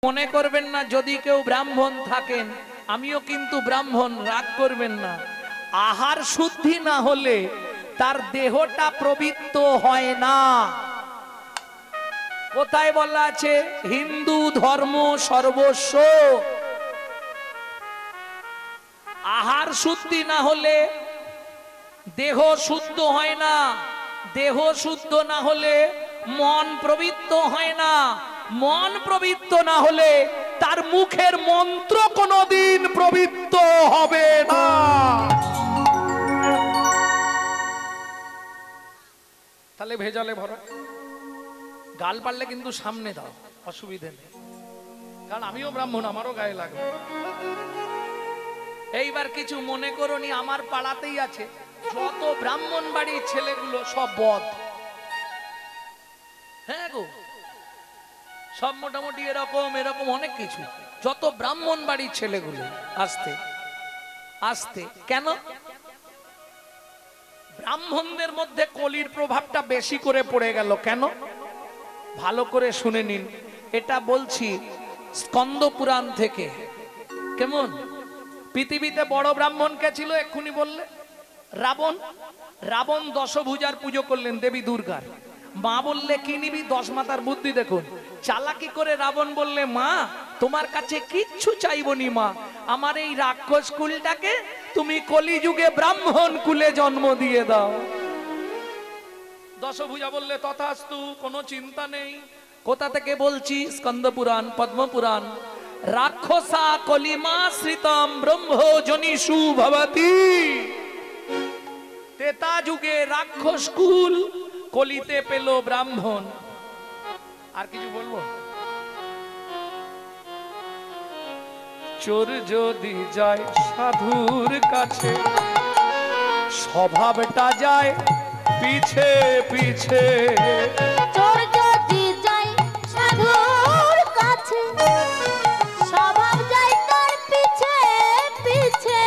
মনে করবেন না যদি কেউ ব্রাহ্মণ থাকেন, আমিও কিন্তু ব্রাহ্মণ, রাগ করবেন না। আহার শুদ্ধি না হলে তার দেহটা পবিত্র হয় না। কোথায় বলা আছে? হিন্দু ধর্ম সর্বস্ব। আহার শুদ্ধি না হলে দেহ শুদ্ধ হয় না, দেহ শুদ্ধ না হলে মন পবিত্র হয় না, মন পবিত্র না হলে তার মুখের মন্ত্র কোনোদিন পবিত্র হবে না। তাহলে ভেজালে ভরা গাল পারলে কিন্তু সামনে দাও, অসুবিধে নেই, কারণ আমিও ব্রাহ্মণ, আমারও গায়ে লাগবে। এইবার কিছু মনে করোনি, আমার পাড়াতেই আছে যত ব্রাহ্মণ বাড়ির ছেলেগুলো সব বদ। হ্যাঁ গো, সব মোটামুটি এরকম এরকম অনেক কিছু। যত ব্রাহ্মণ বাড়ির ছেলেগুলো আস্তে আস্তে কেন? ব্রাহ্মণদের মধ্যে কলির প্রভাবটা বেশি করে পড়ে গেল কেন? ভালো করে শুনে নিন, এটা বলছি স্কন্দ পুরাণ থেকে। কেমন? পৃথিবীতে বড় ব্রাহ্মণ কে ছিল? এক্ষুনি বললে রাবণ। রাবণ দশভুজার পুজো করলেন দেবী দুর্গার। মা বললে কি নিবি? 10 মাথার বুদ্ধি দেখুন। চালাকি করে রাবণ বললে, মা তোমার কাছে কিচ্ছু চাইবনি মা, আমার এই রাক্ষস কুলটাকে তুমি কলিযুগে ব্রাহ্মণ কুলে জন্ম দিয়ে দাও। দশভুজা বললে তথাস্তু, কোনো চিন্তা নেই। কোথা থেকে বলছি? স্কন্দ পুরাণ, পদ্ম পুরাণ। রাক্ষসা কলিমাশ্রিতম ব্রহ্মজনিষু ভবতি। তেতা যুগে রাক্ষস কুল, কলিতে পেল ব্রাহ্মণ। আর কিছু বলবো? চোর যদি যায় সাধুর কাছে, স্বভাবটা যায় পিছে পিছে। চোর যদি যায় সাধুর কাছে, স্বভাব যায় তার পিছে পিছে।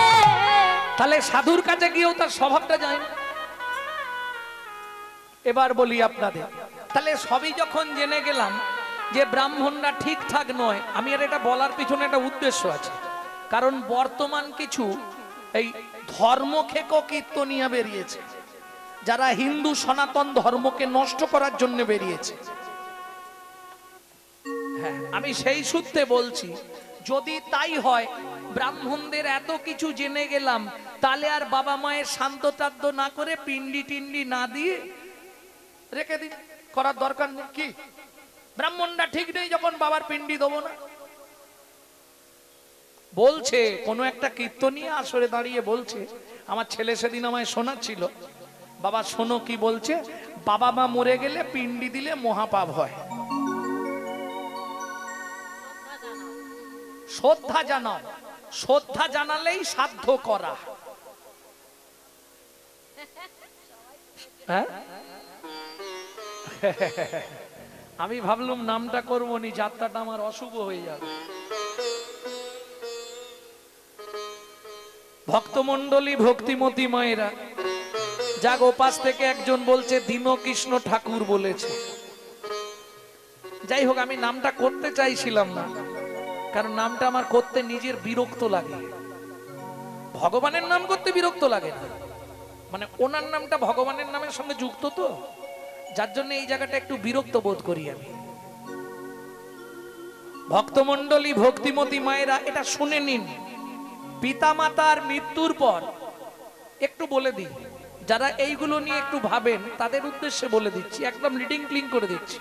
তাহলে সাধুর কাছে গিয়েও তার স্বভাবটা যায় না। এবার বলি আপনাদের, তাহলে সবই যখন জেনে গেলাম যে ব্রাহ্মণরা ঠিকঠাক নয়, আমি আর এটা বলার পিছনে একটা উদ্দেশ্য আছে। কারণ বর্তমান কিছু এই ধর্মক্ষেকো কীর্তনিয়া বেরিয়েছে, যারা হিন্দু সনাতন ধর্মকে নষ্ট করার জন্য বেরিয়েছে। হ্যাঁ, আমি সেই সূত্রে বলছি, যদি তাই হয়, ব্রাহ্মণদের এত কিছু জেনে গেলাম, তাহলে আর বাবা মায়ের শান্ত টাদ্য না করে পিন্ডি টিন্ডি না দিয়ে রেখে দিন, করার দরকার নেই। কি ব্রাহ্মণরা ঠিক নেই যখন বাবার পিন্ডি দেবো না? বলছে কোন একটা কীর্তনীয় আসরে দাঁড়িয়ে বলছে, আমার ছেলে সেদিন আমায় শোনাচ্ছিল, বাবা শোনো কি বলছে, বাবা মা মরে গেলে পিন্ডি দিলে মহাপাপ হয়। শ্রদ্ধা জানাও, শ্রদ্ধা জানালেই সাধ্য করা। হ্যাঁ, আমি ভাবলাম নামটা করবো নি, যাত্রাটা আমার অশুভ হয়ে যাবে। ভক্তমন্ডলী, ভক্তিমতী মায়েরা, যাক ওপাশ থেকে একজন বলছে দীনকৃষ্ণ ঠাকুর বলেছে। যাই হোক, আমি নামটা করতে চাইছিলাম না, কারণ নামটা আমার করতে নিজের বিরক্ত লাগে। ভগবানের নাম করতে বিরক্ত লাগে না, মানে ওনার নামটা ভগবানের নামের সঙ্গে যুক্ত তো, যার জন্য এই জায়গাটা একটু বিরক্ত বোধ করি আমি। ভক্তমন্ডলী, ভক্তিমতী মায়েরা, এটা শুনে নিন। পিতামাতার মৃত্যুর পর, একটু বলে দিই, যারা এইগুলো নিয়ে একটু ভাবেন তাদের উদ্দেশ্যে বলে দিচ্ছি, একদম রিডিং ক্লিন করে দিচ্ছি।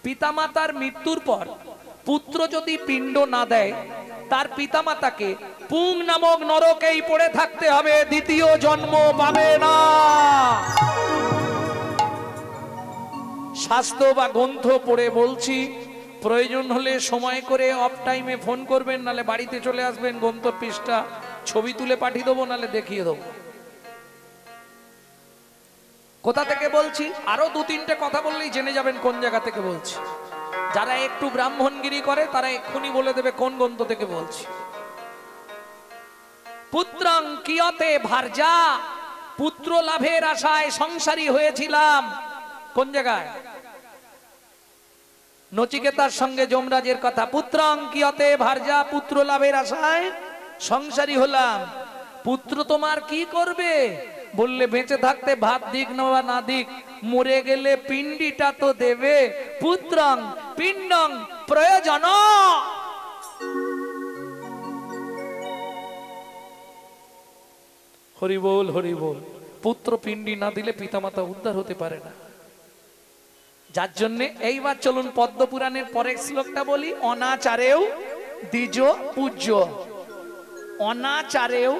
পিতামাতার মৃত্যুর পর পুত্র যদি পিণ্ড না দেয়, তার পিতামাতাকে পুং নামক নরকেই পড়ে থাকতে হবে, দ্বিতীয় জন্ম পাবে না। শাস্ত্র বা গ্রন্থ পড়ে বলছি, প্রয়োজন হলে সময় করে অফ টাইমে ফোন করবেন, নালে বাড়িতে চলে আসবেন, গ্রন্থ পৃষ্ঠা ছবি তুলে পাঠিয়ে দেবো, নালে দেখিয়ে দেবো। কোথা থেকে বলছি আরো 2-3টে কথা বললেই জেনে যাবেন কোন জায়গা থেকে বলছি। যারা একটু ব্রাহ্মণগিরি করে তারা এক্ষুনি বলে দেবে কোন গ্রন্থ থেকে বলছি। পুত্রং কিয়তে ভার্যা, পুত্র লাভের আশায় সংসারী হয়েছিলাম। কোন জায়গায়? নচিকেতার সঙ্গে যমরাজের কথা, পুত্রং কিয়তে ভার্যা, পুত্র লাভের আশায় সংসারী হলাম। পুত্র তোমার কি করবে? বললে বেঁচে থাকতে ভাত দিক না না দিক, মরে গেলে পিণ্ডিটা তো দেবে। পুত্রং পিণ্ডং প্রয়োজন। হরি বল হরি বল। পুত্র পিণ্ডি না দিলে পিতামাতা উদ্ধার হতে পারে না। যার জন্য এইবার চলুন পদ্মপুরাণের পরের শ্লোকটা বলি। অনাচারেও দ্বিজ পূজ্য, অনাচারেও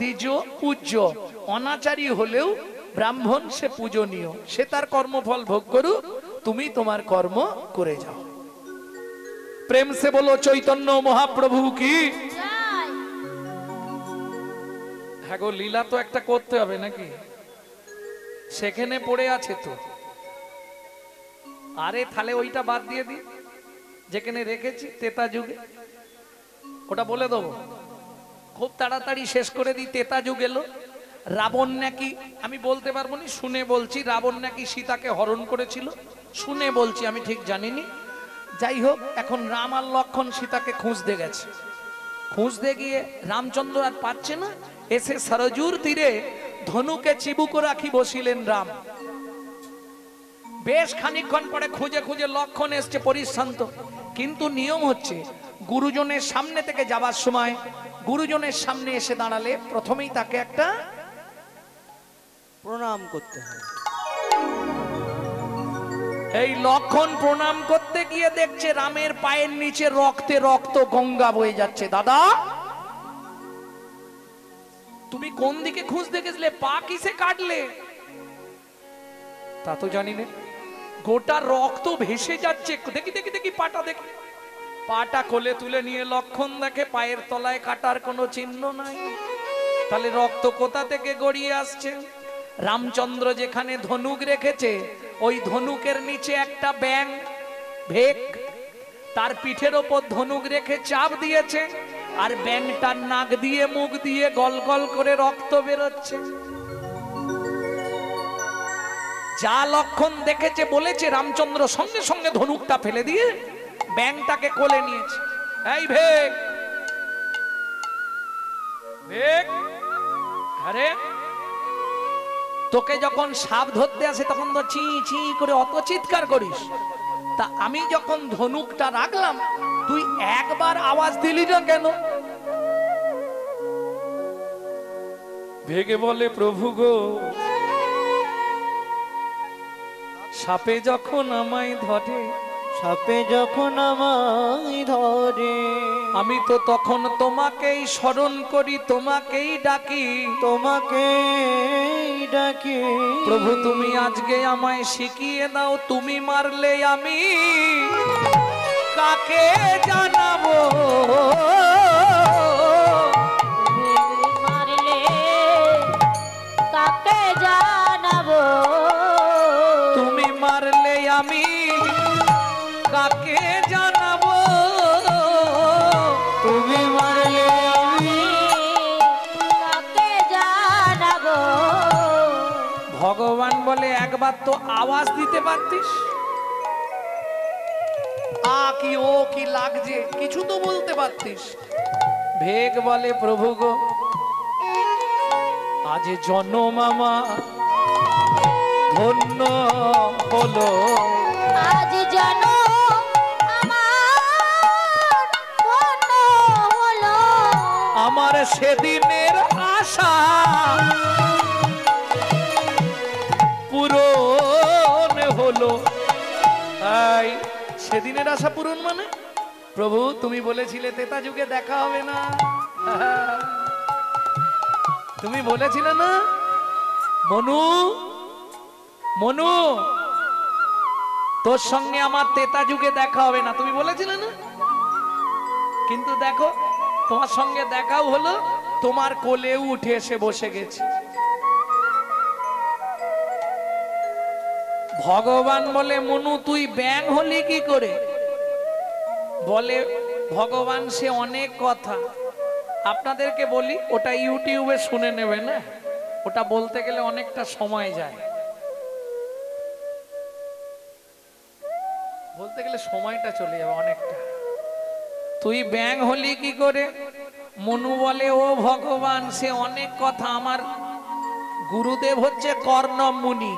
দ্বিজ পূজ্য। অনাচারী হলেও ব্রাহ্মণ সে পূজনীয়, সে তার কর্মফল ভোগ করুক, তুমি তোমার কর্ম করে যাও। প্রেম সে বলো চৈতন্য মহাপ্রভু কি। হ্যাঁ গো, লীলা তো একটা করতে হবে নাকি? সেখানে পড়ে আছে তো। আরে তাহলে ওইটা বাদ দিয়ে দি, যেখানে রেখেছি তেতা যুগে, ওটা বলে দেবো। খুব তাড়াতাড়ি শেষ করে দিই। তেতা যুগ এলো। রাবণ নাকি, আমি বলতে পারবো না, শুনে বলছি, রাবণ নাকি সীতাকে হরণ করেছিল। শুনে বলছি, আমি ঠিক জানিনি। যাই হোক, এখন রাম আর লক্ষণ সীতাকে খুঁজতে গেছে। খুঁজতে গিয়ে রামচন্দ্র আর পাচ্ছে না, এসে সরজুর তীরে ধনুকে চিবুক রাখি বসিলেন রাম। বেশ খানিকক্ষণ পরে খুঁজে খুঁজে লক্ষণ এসছে পরিশ্রান্ত। কিন্তু নিয়ম হচ্ছে, গুরুজনের সামনে থেকে যাবার সময় গুরুজনের সামনে এসে দাঁড়ালে প্রথমেই তাকে একটা প্রণাম করতে হয়। এই লক্ষণ প্রণাম করতে গিয়ে দেখছে রামের পায়ের নিচে রক্তে রক্ত গঙ্গা বয়ে যাচ্ছে। দাদা, তুমি কোন দিকে খুঁজতে গেছিলে? পা কিসে কাটলে? তা তো জানি না, গোটা রক্ত ভেসে যাচ্ছে। দেখি দেখি দেখি পাটা দেখি। পাটা কোলে তুলে নিয়ে লক্ষণ দেখে পায়ের তলায় কাটার কোনো চিহ্ন নাই। তাহলে রক্ত কোথা থেকে গড়িয়ে আসছে? রামচন্দ্র যেখানে ধনুক রেখেছে, ওই ধনুকের নিচে একটা ব্যাঙ ভেক তার পিঠের ওপর ধনুক রেখে চাপ দিয়েছে, আর ব্যাঙটার নাক দিয়ে মুখ দিয়ে গল গল করে রক্ত বেরোচ্ছে। যা লক্ষণ দেখেছে বলেছে, রামচন্দ্র সঙ্গে সঙ্গে ধনুকটা ফেলে দিয়ে ব্যাঙটাকে কোলে নিয়েছে। এই ভেক, ভেক, আরে তোকে যখন সাপ ধরতে আসে তখন তো চি চি করে অত চিৎকার করিস, তা আমি যখন ধনুকটা রাখলাম তুই একবার আওয়াজ দিলি না কেন? ভেগে বলে, প্রভু গো, সাপে যখন আমায় ধরে, সাপে যখন আমায় ধরে, আমি তো তখন তোমাকেই স্মরণ করি, তোমাকেই ডাকি, তোমাকেই ডাকি। প্রভু তুমি আজকে আমায় শিখিয়ে দাও, তুমি মারলে আমি কাকে জানাবো? মারলে কাকে জানাবো? তুমি মারলে আমি কাকে জানাবো? তুমি মারলে আমি কাকে জানাবো? ভগবান বলে, একবার তো আওয়াজ দিতে পারতিস। আ কি ও কি লাগছে, কিছু তো বলতে পারতিস। ভেগ বলে, প্রভু গো, আজ জন্ম আমার ধন্য হলো, আজ যেন আমার ধন্য হলো, আমার সেদিনের আশা পূরণ হলো। এই সেদিনের আশা পূরণ মানে, প্রভু তুমি বলেছিলে তেতা যুগে দেখা হবে না, তুমি বলেছিলে না মনু, মনু তোর সঙ্গে আমার তেতা যুগে দেখা হবে না, তুমি বলেছিলে না? কিন্তু দেখো, তোমার সঙ্গে দেখাও হলো, তোমার কোলেও উঠে এসে বসে গেছে। ভগবান বলে, মনু তুই ব্যাঙ হলি কি করে? বলে, ভগবান সে অনেক কথা, আপনাদেরকে বলি, ওটা ইউটিউবে শুনে নেবে না, ওটা বলতে গেলে অনেকটা সময় যায়। বলতে গেলে সময়টা চলে যাবে অনেকটা। তুই ব্যাং হলি কি করে? মনু বলে ও ভগবান, সে অনেক কথা। আমার গুরুদেব হচ্ছে কর্ণম মুনি।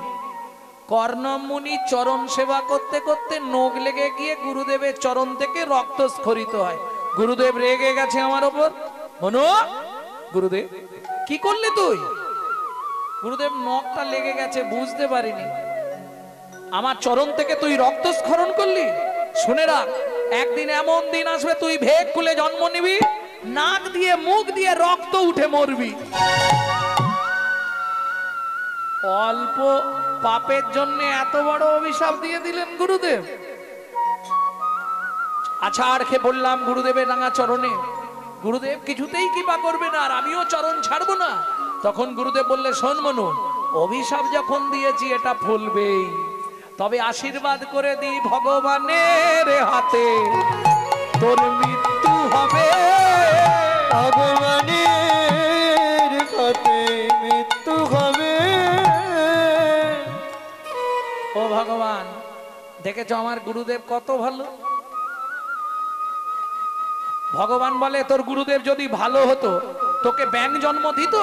কর্ণম মুনি চরণ সেবা করতে করতে নখ লেগে গিয়ে গুরুদেবের চরণ থেকে রক্ত স্খলিত হয়। গুরুদেব রেগে গেছে আমার ওপর। মনু, গুরুদেব কি করলি তুই? গুরুদেব নখটা লেগে গেছে, বুঝতে পারিনি। আমার চরণ থেকে তুই রক্তস্খলন করলি? শুনে রাখ, একদিন এমন দিন আসবে তুই ভেগ খুলে জন্ম নিবি, নাক দিয়ে মুখ দিয়ে রক্ত উঠে মরবি। অল্প পাপের জন্য এত বড় অভিশাপ দিয়ে দিলেন গুরুদেব। আচ্ছা, আর খেয়ে বললাম গুরুদেবের রাঙা চরণে, গুরুদেব কিছুতেই কৃপা করবে না, আর আমিও চরণ ছাড়বো না। তখন গুরুদেব বললে, শোন মনু, অভিশাপ যখন দিয়েছি এটা ফুলবেই, তবে আশীর্বাদ করে দিই ভগবানের হাতে তোর মৃত্যু হবে। ভগবানের হাতে মৃত্যু হবে। ও ভগবান, দেখেছো আমার গুরুদেব কত ভালো। ভগবান বলে, তোর গুরুদেব যদি ভালো হতো তোকে ব্যাং জন্ম দিত?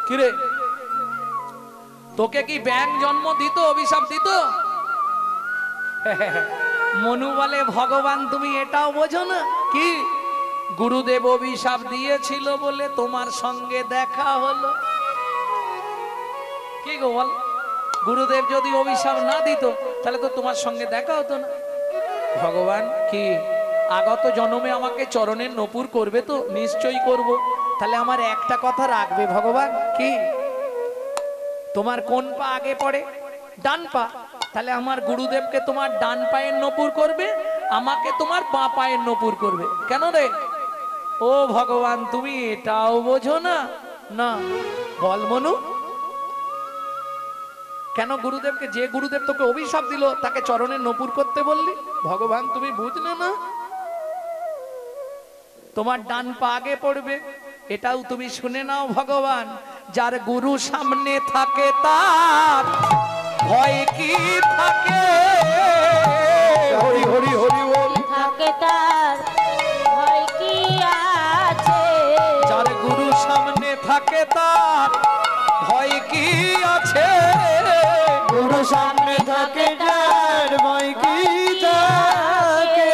কিরে, তোকে কি ব্যাং জন্ম দিত, অভিশাপ দিত? মনু বলে, ভগবান তুমি এটাও বোঝো না কি? গুরুদেব অভিশাপ দিয়েছিল বলে তোমার সঙ্গে দেখা হলো। কি গো বল, গুরুদেব যদি অভিশাপ না দিত তাহলে তো তোমার সঙ্গে দেখা হতো না। ভগবান কি আগত জন্মে আমাকে চরণের নপুর করবে তো? নিশ্চয়ই করব। তাহলে আমার একটা কথা রাখবে ভগবান, কি? তোমার কোন পা আগে পড়ে? ডান পা। তাহলে আমার গুরুদেবকে তোমার ডান পায়ের নপুর করবে, আমাকে তোমার বাঁ পায়ের নপুর করবে। কেন রে? ও ভগবান তুমি এটাও বোঝো না? না, বল মনু, কেন গুরুদেবকে, যে গুরুদেব তোকে অভিশাপ দিল তাকে চরণের নপুর করতে বললি? ভগবান তুমি বুঝলে না? তোমার ডান পা আগে পড়বে, এটাও তুমি শুনে নাও ভগবান। যার গুরু সামনে থাকে তার ভয় কি থাকে? হরি হরি হরি বল। থাকে তার ভয় কি আছে? যার গুরু সামনে থাকে তার ভয় কি আছে? গুরু সামনে থাকে যার ভয় কি থাকে।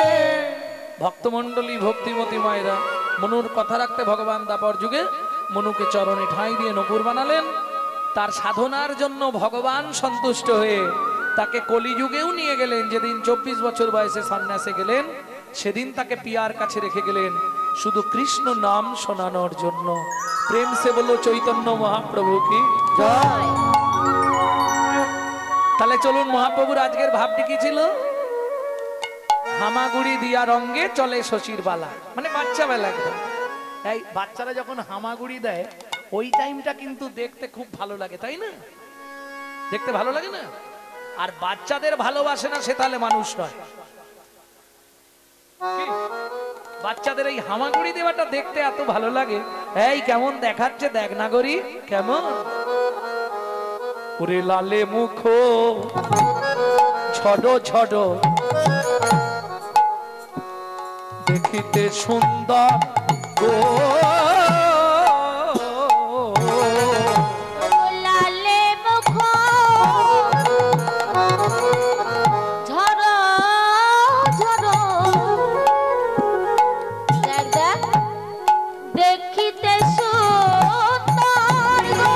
ভক্তমণ্ডলী, ভক্তিমতী মায়েরা, মনুর কথা রাখতে ভগবান দাপর যুগে মনুকে চরণে ঠাঁই দিয়ে নপুর বানালেন। তার সাধনার জন্য ভগবান সন্তুষ্ট হয়ে তাকে কলিযুগেও নিয়ে গেলেন। যেদিন 24 বছর বয়সে সন্ন্যাসে গেলেন, সেদিন তাকে পিয়ার কাছে রেখে গেলেন শুধু কৃষ্ণ নাম শোনানোর জন্য। প্রেম সে বলো চৈতন্য মহাপ্রভু কি জয়। তাহলে চলুন, মহাপ্রভুর আজকের ভাবটি কি ছিল? হামাগুড়ি দিয়া রঙ্গে চলে শশীর বালা, মানে বাচ্চা বেলা। এই বাচ্চারা যখন হামাগুড়ি দেয় ওই টাইমটা কিন্তু দেখতে খুব ভালো লাগে, তাই না? দেখতে ভালো লাগে না? আর বাচ্চাদের ভালোবাসে না সে তাহলে মানুষ নয়। কি? বাচ্চাদের এই হামাগুড়ি দেওয়াটা দেখতে এত ভালো লাগে। এই কেমন দেখাচ্ছে দেখ না গরি, কেমন ওরে লালে মুখ ছড়ো ছড়ো, দেখিতে সুন্দর গো। লালে মুখ ঝরো ঝরো, দেখ দেখ দেখিতে সুন্দর গো।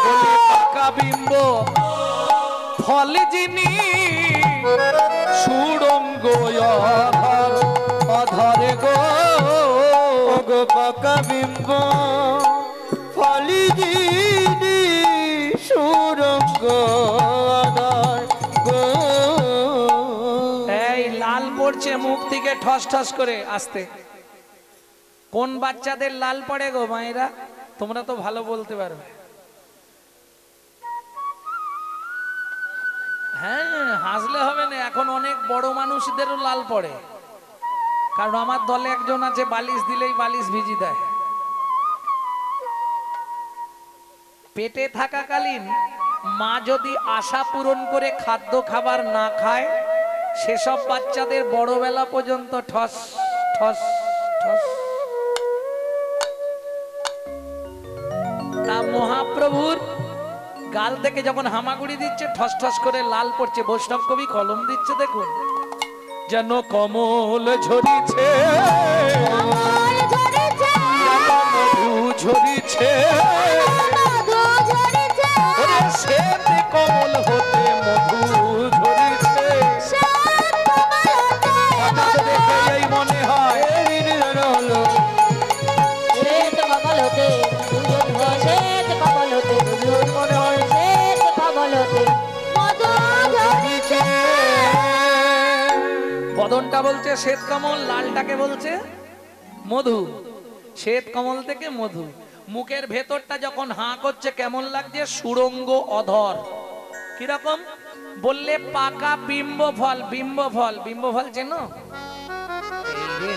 বলি পাকা বিম্ব ফল যিনি সুড়ঙ্গ অধরে গো। গো পাকা বিম্ব ফলি দিদি সুরঙ্গ আধার গো। এই লাল পড়ছে মুখ থেকে ঠস ঠস করে আসতে। কোন বাচ্চাদের লাল পড়ে গো মায়েরা? তোমরা তো ভালো বলতে পারবে। হ্যাঁ, হাসলে হবে না, এখন অনেক বড় মানুষদেরও লাল পড়ে। কারণ আমার দলে একজন আছে, বালিশ দিলেই বালিশ ভিজি দেয়। পেটে থাকাকালীন মা যদি আশা পূরণ করে খাদ্য খাবার না খায়, সেসব বাচ্চাদের বড়বেলা পর্যন্ত ঠস ঠস ঠস। তা মহাপ্রভুর গাল থেকে যখন হামাগুড়ি দিচ্ছে ঠস ঠস করে লাল পড়ছে, বৈষ্ণব কবি কলম দিচ্ছে দেখুন, যেন কমল ঝরিছে কমল ঝরেছে, যেন মধু ঝরিছে, মধু ঝরেছে, ওরে শ্বেত কমল হতে মধু ঝরিছে। শ্বেত কমল হতে হঠাৎ দেখে এই মনে হয় হলো শ্বেত কমল হতে মধু ঝরেছে, শ্বেত কমল হতে মধু মনে হয়, শ্বেত কমল হতে মধু ঝরেছে। বদনটা বলছে শ্বেত কমল, লালটাকে বলছে মধু। শ্বেত কমল থেকে মধু। মুখের ভেতরটা যখন হাঁ করছে কেমন লাগছে? সুরঙ্গ অধর। কিরকম বললে? পাকা বিম্ব ফল। বিম্ব ফল, বিম্ব ফল চেনো? এই রে।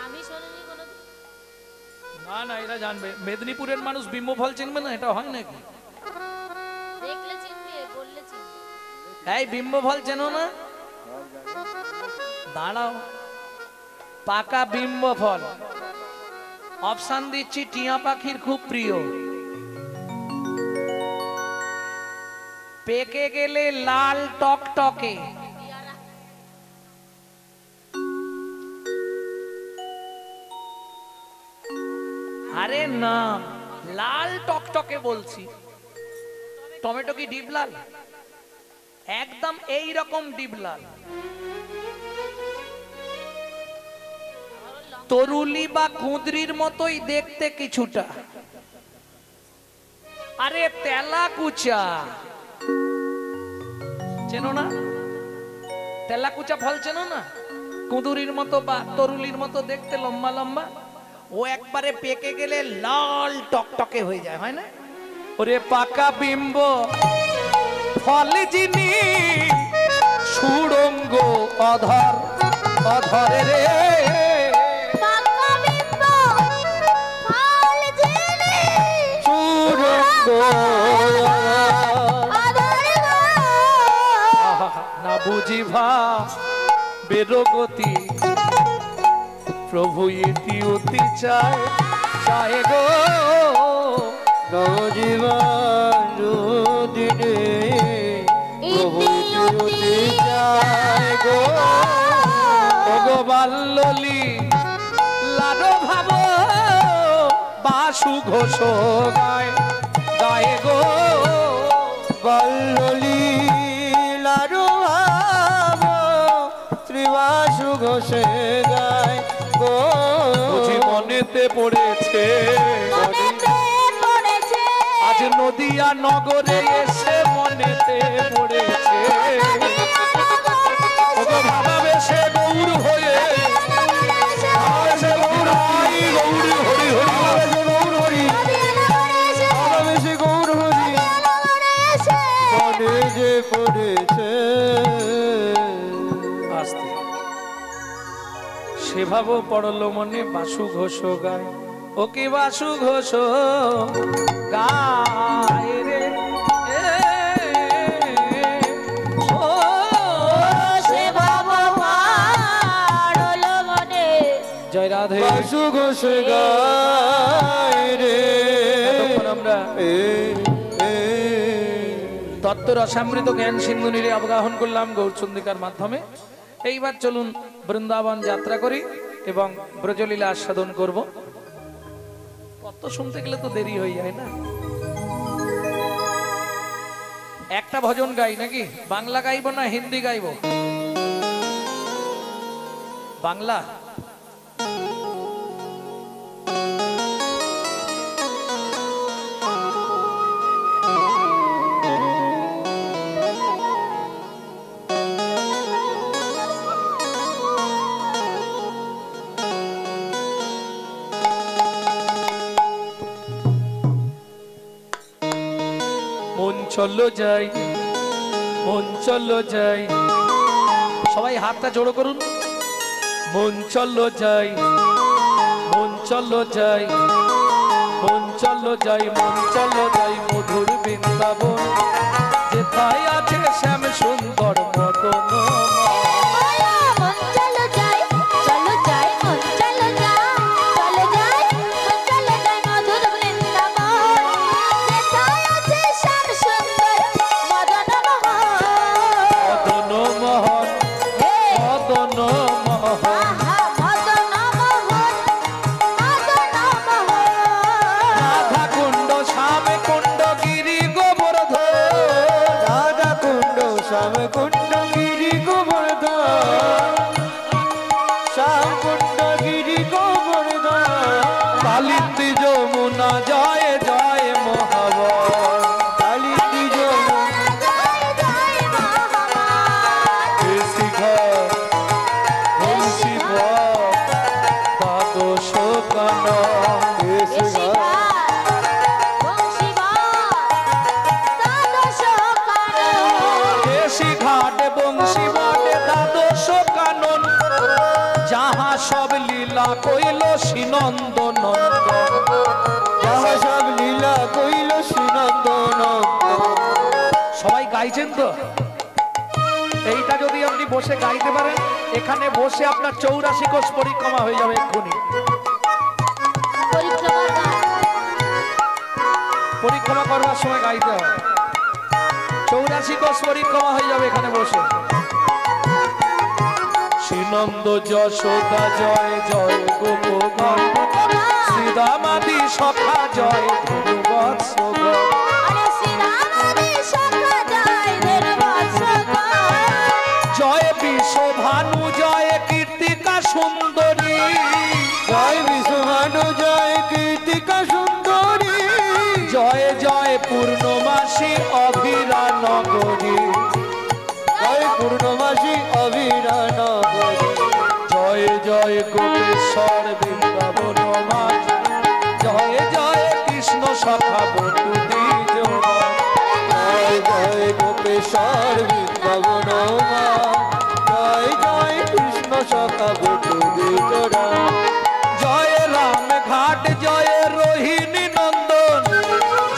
আমি শুনিনি কোনোদিন। না না, এরা জানবে। মেদিনীপুরের মানুষ বিম্ব ফল চিনবে না? এটা হয় নাকি? দেখলে চিনবে, বললে চিনবে। এই বিম্ব ফল চেনো না? দাঁড়াও, পাকা বিম্ব ফল। অপশন দিচ্ছি, টিয়া পাখির খুব প্রিয়। পেকে গেলে লাল টকটকে, আরে না, লাল টকটকে বলছি। টমেটো কি ডিপ লাল? একদম এই রকম ডিপ লাল। তরুলি বা কুঁদরির মতোই দেখতে কিছুটা। আরে তেলাকুচা চেনো না? তেলাকুচা ফল চেনো না? কুঁদরির মতো বা তরুলির মতো দেখতে, লম্বা লম্বা। ও একবারে পেকে গেলে লাল টকটকে হয়ে যায়, হয় না? ওরে পাকা বিম্ব ফল যিনি, সুড়ঙ্গ অধর অধরে রে। পাকা বিম্ব ফল যিনি, সুরঙ্গ আধার গো। আহা, না বুঝিভা বেরগতি, প্রভু ইতি অতি চায় চায় গো। নবজীবন দিনে প্রভু জ্যোতি যায় গো। ওগো বাল্যলি লাডো ভাব, বাসু ঘোষ গায় গায় গো। বল্ললি লারু ভাব শ্রীবাসু ঘোষে গায় গো। বুঝি মনেতে পড়েছে মনেতে পড়েছে, আজ নদিয়া নগরে এসে মনেতে পড়েছে। ওগো ভাবা বেশে গৌর হয়ে আসে গৌর হরি গৌর হরি হরি। গৌর হরি ভালোবেসে গৌর হরি মনে যে পড়েছে। আস্তে সেভাবে পড়লো মনে, বাসু ঘোষ গায়। ওকে বাসু ঘোষ গায় রে এ, ও সে বাবা পাড়ল মনে। জয় রাধে। বাসু ঘোষে গায় রে। এতক্ষণ আমরা এ এ তত্ত্ব রসামৃত জ্ঞান সিন্ধু নীরে অবগাহন করলাম গৌরচন্দ্রিকার মাধ্যমে। এইবার চলুন বৃন্দাবন যাত্রা করি এবং ব্রজলীলা আস্বাদন করব। তত্ত্ব শুনতে গেলে তো দেরি হয়ে যায় না? একটা ভজন গাই নাকি? বাংলা গাইবো না হিন্দি গাইবো? বাংলা। মন চলো যাই, মন চলো যাই, সবাই হাতটা জোড়ো করুন। মন চলো যাই, মন চলো যাই, মন চলো যাই, মন চলো যাই, মধুর বৃন্দাবন যেতে কোথায় আছে শ্যাম সুন্দর মদন মন চলো যাই চলো যাই মন চলো যাই চলো যাই মন চলো যাই মধুর বৃন্দাবন কোথায় আছে শ্যাম সুন্দর মদন মোহন হে মদন মোহন আহা মদন মোহন রাধা কুণ্ড শ্যাম কুণ্ড গিরি গোবর্ধন রাধা কুণ্ড শ্যাম কুণ্ড গিরি গোবর্ধন শ্যাম কুণ্ড গিরি গোবর্ধন কালিন্দী যমুনা জয় জয় মহাবন কালিন্দী যমুনা জয় জয় মহামান শিখ শিব দ্বাদশ কান কেশি ঘাট বংশী বাটে দ্বাদশ কানন যাহা সব লীলা কইল শ্রীনন্দ নন্দন যাহা সব লীলা কইল শ্রীনন্দন সবাই গাইছেন তো এইটা যদি আপনি বসে গাইতে পারেন এখানে বসে আপনার 84 কোষ পরিক্রমা হয়ে যাবে এক্ষুনি পরিক্রমা করবার সময় গাইতে হয় 84 কোষ পরিক্রমা হয়ে যাবে এখানে বসে শ্রীনন্দ যশোদা জয় জয় গোপগণ শ্রীদামাদি সখা জয় ধনুবৎসগণ জয় বিশ্বভানু জয় কীর্তিকা সুন্দরী জয় বিশ্বভানু জয় কীর্তিকা সুন্দরী জয় জয় পূর্ণমাসী অভিরা নগরী জয় পূর্ণমাসী অভিরা নগরী জয় জয় গোপেশ্বর বৃন্দাবন মাঝ জয় জয় কৃষ্ণ সখা বন্ধু দ্বিজ জয় জয় গোপেশ্বর বৃন্দাবন মা জয় জয় কৃষ্ণ সখা বটু বিজরা জয় রাম ঘাট জয় রোহিণী নন্দন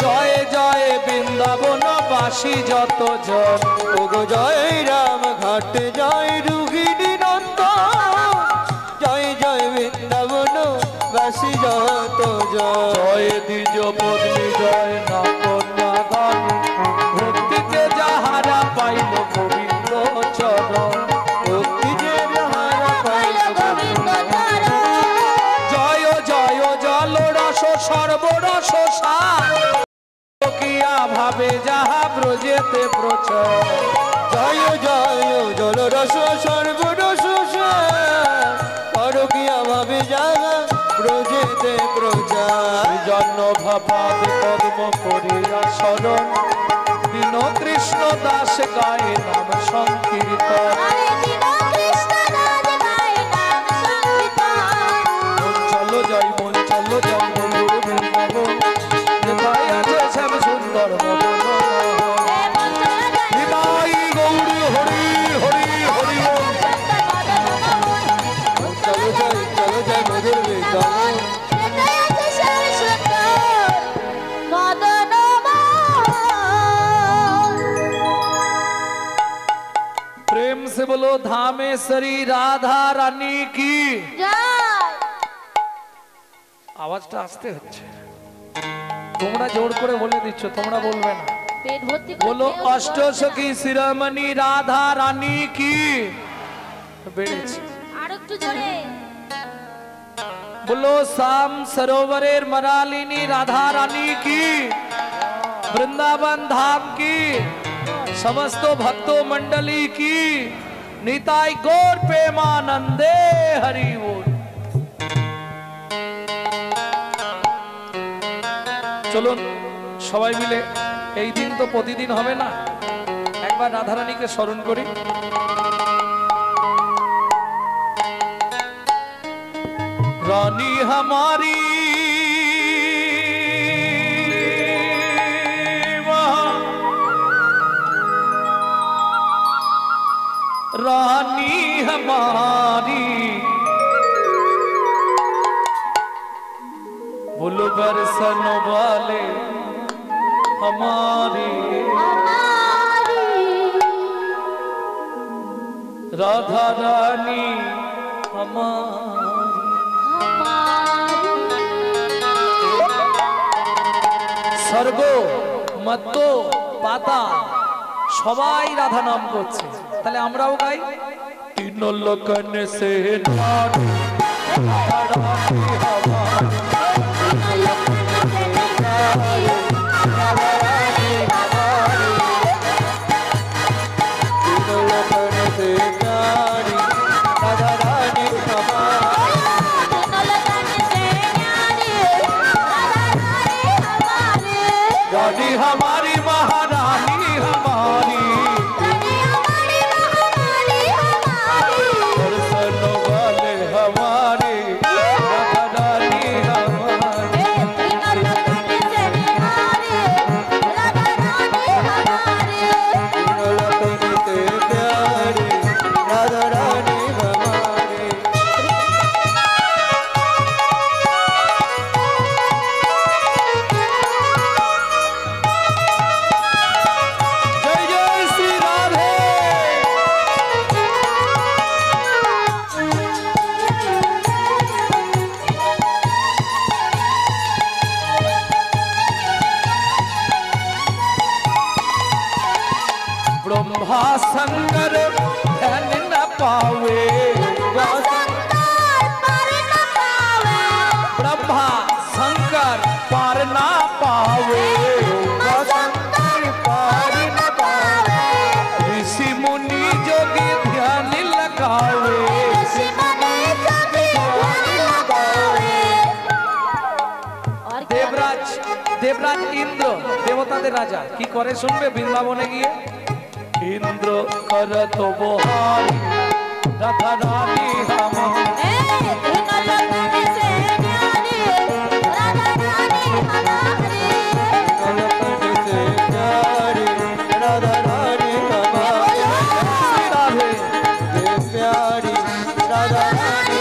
জয় জয় বৃন্দাবন বাসী যত জন ওগো জয় রাম ঘাট জয় রুহিণী নন্দ জয় জয় বৃন্দাবন বাসী যত জয় জয় দ্বিজ পত্নী জয় না কন্যা গান ভক্তিতে যাহারা পাইল গোবিন্দ চরণ ভক্তি যে যাহারা পাইল গোবিন্দ জয় জয় জল রস সর্বরস সার কিয়া ভাবে যাহা ব্রজেতে প্রচার জয় জয় জল রস সর্বরস পরকিয়া ভাবে জাগা ব্রজেতে প্রচার জন্ম ভাবাদ পদ্ম করিয়া শরণ দীন কৃষ্ণ দাস গায়ে নাম সংকীর্তন মন চলো জয় মন চলো জয় মধুর বৃন্দাবন কোথায় আছে শ্যাম সুন্দর মদন নিতাই গৌরী হরি হরি হরি বল। চলো জয় মধুর বৃন্দাবন प्रेम से बोलो धामेश्वरी राधा रानी की আওয়াজটা আসতে হচ্ছে তোমরা জোর করে বলে দিচ্ছ তোমরা বলবে না बोलो अष्ट सखी शिरोमणि राधा रानी की বেড়েছে बोलो शाम सरोवरेर मरालिनी राधा रानी की वृंदावन धाम की समस्त भक्तों मंडली की निताई गौर प्रेमानंदे हरि बोल। চলুন সবাই মিলে এই দিন তো প্রতিদিন হবে না একবার রাধা রানীকে স্মরণ করি रानी हमारी रानी हमारी बोलो बरसन वाले हमारी राधा रानी हमारी। স্বর্গ মত্ত পাতা সবাই রাধা নাম করছে, তাহলে আমরাও গাই তিন লোকন সে নারী রাধা রানী हमारी। रानी हमारी महारानी हमारी, दर्शन वाले हमारे राधा रानी हमारी। राधा रानी हमारी। जय जय श्री राधे। ब्रह्मा शंकर ध्यान न पावे, ब्रह्मा शंकर पार ना पावे, ऋषि मुनि जोगी ध्यान लगावे। देवराज देवराज इंद्र देवताদের রাজা কি করে শুনবে বৃন্দাবনে গিয়ে, इंद्र करत बहारी राधा रानी हमारी। राधा रानी हमारी। राधे प्यारी राधा रानी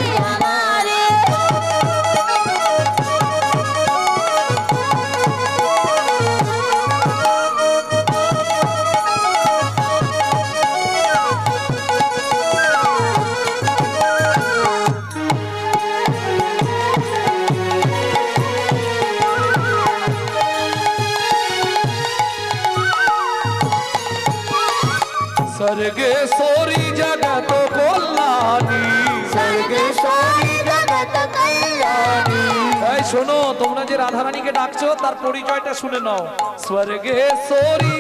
सर्गेश्वरी जगत कल्याणी, सर्गेश्वरी जगत कल्याणी। এই শোনো, তোমরা যে রাধা রানীকে ডাকছো তার পরিচয়টা শুনে নাও। স্বর্গেশ্বরী,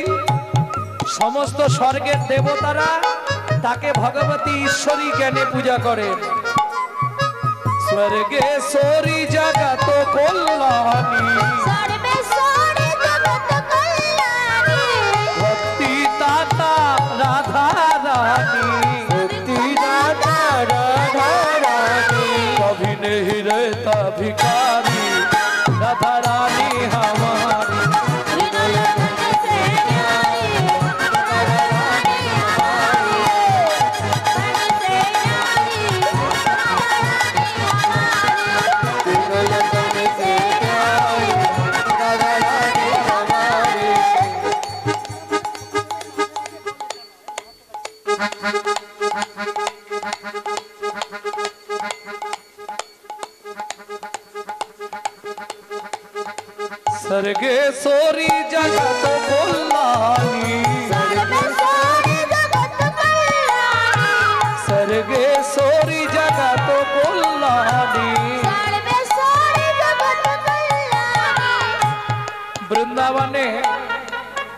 সমস্ত স্বর্গের দেবতারা তাকে ভগবতী ঈশ্বরী জ্ঞানে পূজা করে। স্বর্গেশ্বরী জগত কল্যাণী, ভক্তি দাতা রাধা রানী, भक्ति दाता राधा रानी। कभी नहीं रहता भिखारी राधा रानी हमारी। राधा रानी हमारी। सर्गेश्वरी जगत कल्याणी, सर्गेश्वरी जगत कल्याणी। বৃন্দাবনে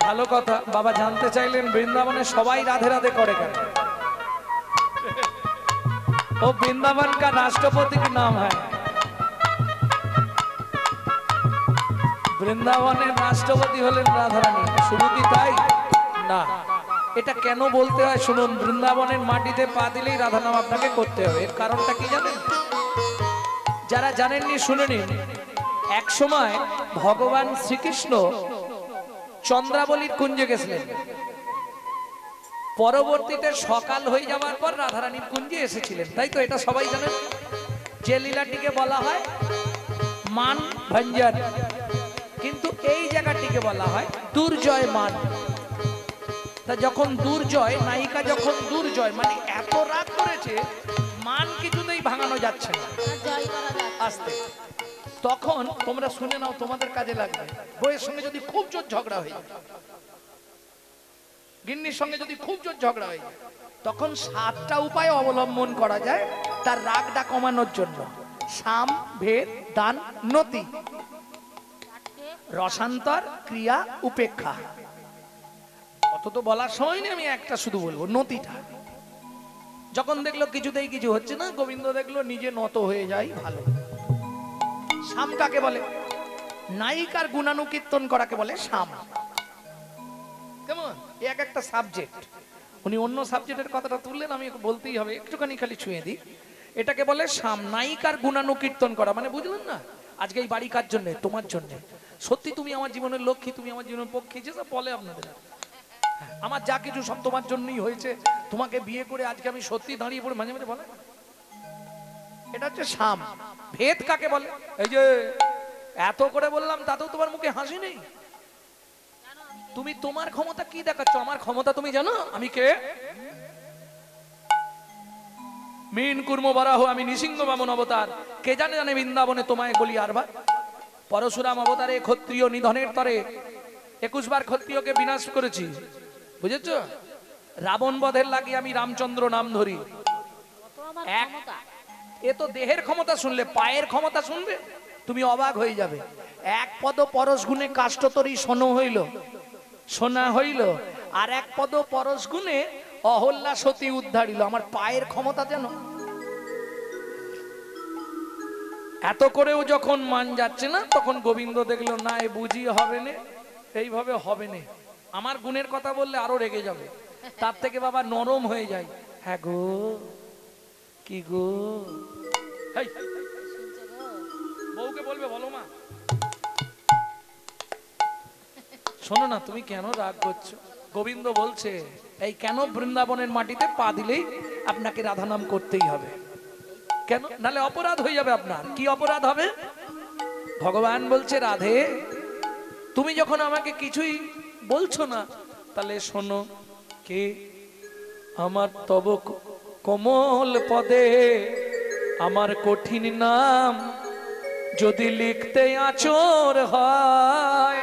ভালো কথা, বাবা জানতে চাইলেন বৃন্দাবনে সবাই রাধে রাধে করে কেন? ও বৃন্দাবন का राष्ट्रपति की नाम है, বৃন্দাবনের রাষ্ট্রপতি হলেন রাধা রানী। শুধু কি তাই না, এটা কেন বলতে হয় শুনুন। বৃন্দাবনের মাটিতে পা দিলেই রাধা নাম আপনাকে করতে হবে। এর কারণটা কি জানেন? যারা জানেননি শুনে নিন। এক সময় ভগবান শ্রীকৃষ্ণ চন্দ্রাবলীর কুঞ্জে গেছিলেন, পরবর্তীতে সকাল হয়ে যাওয়ার পর রাধারানীর কুঞ্জে এসেছিলেন, তাই তো? এটা সবাই জানেন। যে লীলাটিকে বলা হয় মান ভঞ্জন, কিন্তু এই জায়গাটিকে বলা হয় দুর্জয় মান। তা যখন দুর্জয়, নায়িকা যখন দুর্জয় মানে এত রাগ করেছে, মান কিছুতেই ভাঙানো যাচ্ছে না। জয় করা যাচ্ছে। আস্তে তখন তোমরা শুনে নাও, তোমাদের কাজে লাগবে। বউয়ের সঙ্গে যদি খুব জোর ঝগড়া হয়ে যায়, গিন্নির সঙ্গে যদি খুব জোর ঝগড়া হয়ে যায়, তখন 7টা উপায় অবলম্বন করা যায় তার রাগটা কমানোর জন্য। সাম, ভেদ, দান, নতি, রসান্তর, ক্রিয়া, উপেক্ষা। অত তো বলার সময় নেই, আমি একটা শুধু বলবো, নতিটা। যখন দেখলো কিছুতেই কিছু হচ্ছে না, গোবিন্দ দেখলো নিজে নত হয়ে যায়, ভালো। সাম কাকে বলে? নায়িকার গুণানুকীর্তন করাকে বলে সাম। কেমন? এক একটা সাবজেক্ট। উনি অন্য সাবজেক্টের কথাটা তুললেন, আমি বলতেই হবে, একটুখানি খালি ছুঁয়ে দিই। এটাকে বলে সাম, নায়িকার গুণানুকীর্তন করা। মানে বুঝলেন না? আজকে এই বাড়ি কার জন্য? তোমার জন্য। সত্যি তুমি আমার জীবনের লক্ষ্মী, তুমি আমার জীবনের পক্ষী, যেসব বলে আপনাদের। আমার যা কিছু সব তোমার জন্যই হয়েছে, তোমাকে বিয়ে করে আজকে আমি সত্যি দাঁড়িয়ে পড়ে মাঝে মাঝে বলে। এটা হচ্ছে সাম। ভেদ কাকে বলে? এই যে এত করে বললাম, তাতেও তোমার মুখে হাসি নেই। তুমি তোমার ক্ষমতা কি দেখাচ্ছ? আমার ক্ষমতা তুমি জানো আমি কে? মিন কুর্ম বারাহ, আমি নৃসিংহ বামন অবতার। কে জানে জানে বৃন্দাবনে তোমায় বলি আরবার। পরশুরাম অবতারে ক্ষত্রিয় নিধনের তরে 21 বার ক্ষত্রিয়কে বিনাশ করেছি, বুঝেছ? রাবণ বধের লাগি আমি রামচন্দ্র নাম ধরি। এক এ তো দেহের ক্ষমতা শুনলে, পায়ের ক্ষমতা শুনবে তুমি অবাক হয়ে যাবে। এক পদ পরশ গুণে কাষ্ঠতরী সোনা হইল, আর এক পদ পরশ গুণে অহল্যা সতী উদ্ধারিল। আমার পায়ের ক্ষমতা যেন। এত করেও যখন মান যাচ্ছে না, তখন গোবিন্দ দেখলো না, এ বুঝি হবে না, এইভাবে হবে না। আমার গুণের কথা বললে আরো রেগে যাবে, তার থেকে বাবা নরম হয়ে যায়। হ্যাঁ গো, কি গো, বউকে বলবে, বলো মা। শোনো না, তুমি কেন রাগ করছো? গোবিন্দ বলছে, এই কেন বৃন্দাবনের মাটিতে পা দিলেই আপনাকে রাধা নাম করতেই হবে? কেন? নালে অপরাধ হয়ে যাবে আপনার। কি অপরাধ হবে? ভগবান বলছে, রাধে তুমি যখন আমাকে কিছুই বলছো না, তাহলে শোনো, কে আমার তব কোমল পদে আমার কঠিন নাম যদি লিখতে আচর হয়,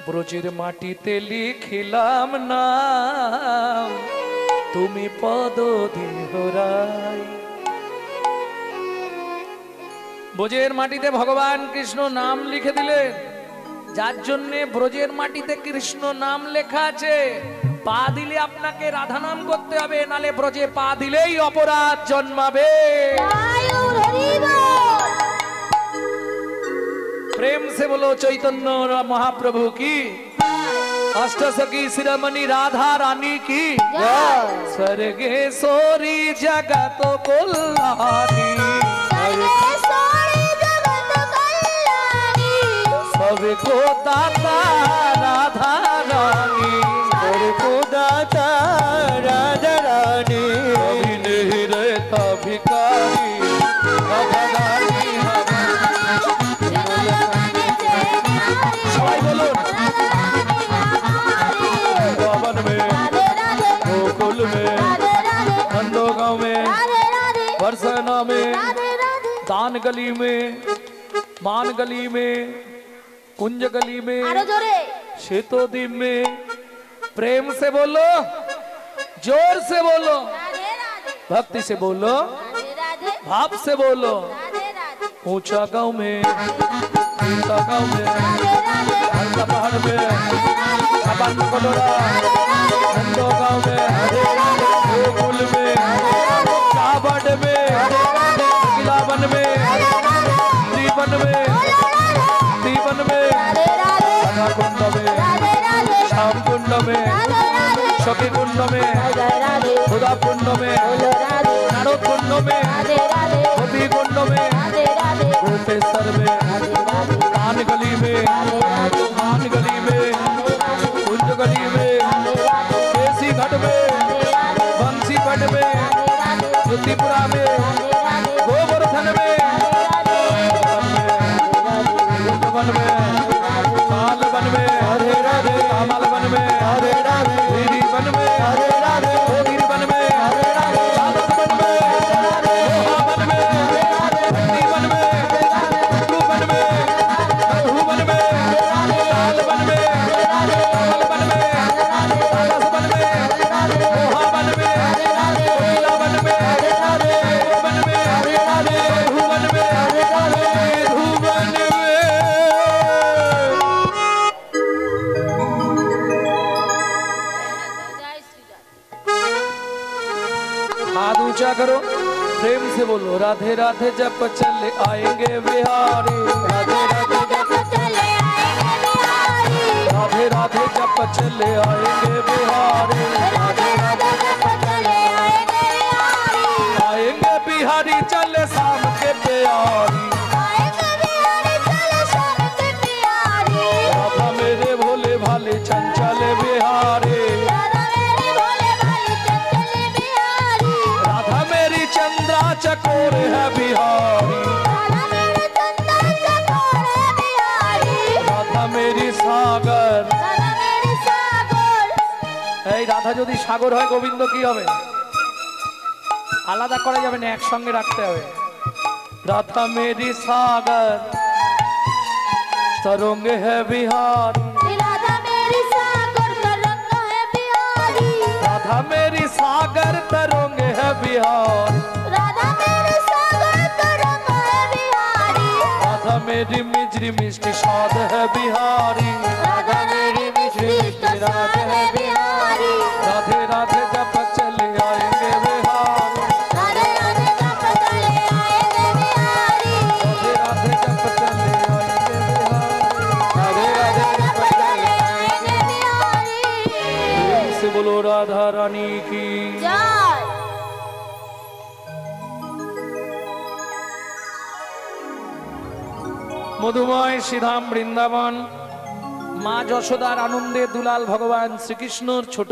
ব্রজের মাটিতে লিখিলাম নাম তুমি পদ দিহরাই। ব্রজের মাটিতে ভগবান কৃষ্ণ নাম লিখে দিলেন, যার জন্যে ব্রজের মাটিতে কৃষ্ণ নাম লেখা আছে। পা দিলে আপনাকে রাধা নাম করতে হবে, নালে ব্রজে পা দিলেই অপরাধ জন্মাবে। প্রেম সে বলো চৈতন্য মহাপ্রভু কি, অষ্টসখী শিরোমণি রাধা রানী কি, স্বর্গেশ্বরী জগত কল্যাণী, सबको दाता राधा रानी, सबको दाता राधा रानी, कभी नहीं रहता भिखारी राधा रानी सबाई बोलून। वृंदावन में, गोकुल में, नंदगांव में, बरसाना में, दान गली में, मान गली में, कुंज गली में, शेतोदीप में। प्रेम से बोलो, जोर से बोलो, भक्ति से बोलो, भाव से बोलो। ऊंचा गांव में, नीचा गांव में, हल्का पहाड़ में, छपान कोडोरा, नंदो गांव में, गोकुल में, कावड़ में, किलावन में, त्रिवन में, दीपन में, राधा कुंड में, श्याम कुंड में, सखी कुंड में, खुदा कुंड में, नारद कुंड में, गोपी कुंड में, गोपेश्वर में, कान गली में, मान गली में, कुंज गली में, केसी घाट में, बंसी घाट में, ज्योतिपुरा में, गोवर्धन में, वन में, काल वन में, कामल वन में, वन में, वन में, वन में, प्रेम से बोलो राधे राधे जब चले आएंगे बिहारी, राधे राधे जब चले आएंगे बिहारी, राधे राधे जब चले आएंगे बिहारी, राधे राधे जब चले आएंगे बिहारी, आएंगे बिहारी चले शाम के प्यारी, आएंगे बिहारी चले शाम के प्यारी, राधा मेरे भोले भाले चंचल बिहारी, राधा मेरी भोले भाले चंचल बिहारी, राधा मेरी चंद्रा चकोर है बिहारी, राधा मेरे चंदा चकोर है बिहारी, राधा मेरी सागर। राधा मेरी सागर। এই রাধা যদি সাগর হয় গোবিন্দ কি হবে? আলাদা করা যাবে না, একসঙ্গে রাখতে হবে। রাধা মেরি সাগর तरंग है बिहारी, राधा मेरी सागर तरंग है बिहारी, राधा मेरी सागर तरंग है बिहारी, राधा मेरी सागर तरंग है बिहारी, राधा मेरी मिजरी मिष्टी स्वाद है बिहारी, राधा मेरी मिष्टी स्वाद है बिहारी, राधे राधे जब चले आएंगे बिहारी, राधे राधे जब चले आएंगे बिहारी, राधे राधे जब चले आएंगे बिहारी, राधे राधे जब चले आएंगे बिहारी। प्रेम से बोलो राधा रानी की। जय। মধুময় শ্রীধাম বৃন্দাবন, মা যশোদার আনন্দে দুলাল ভগবান শ্রীকৃষ্ণর ছোট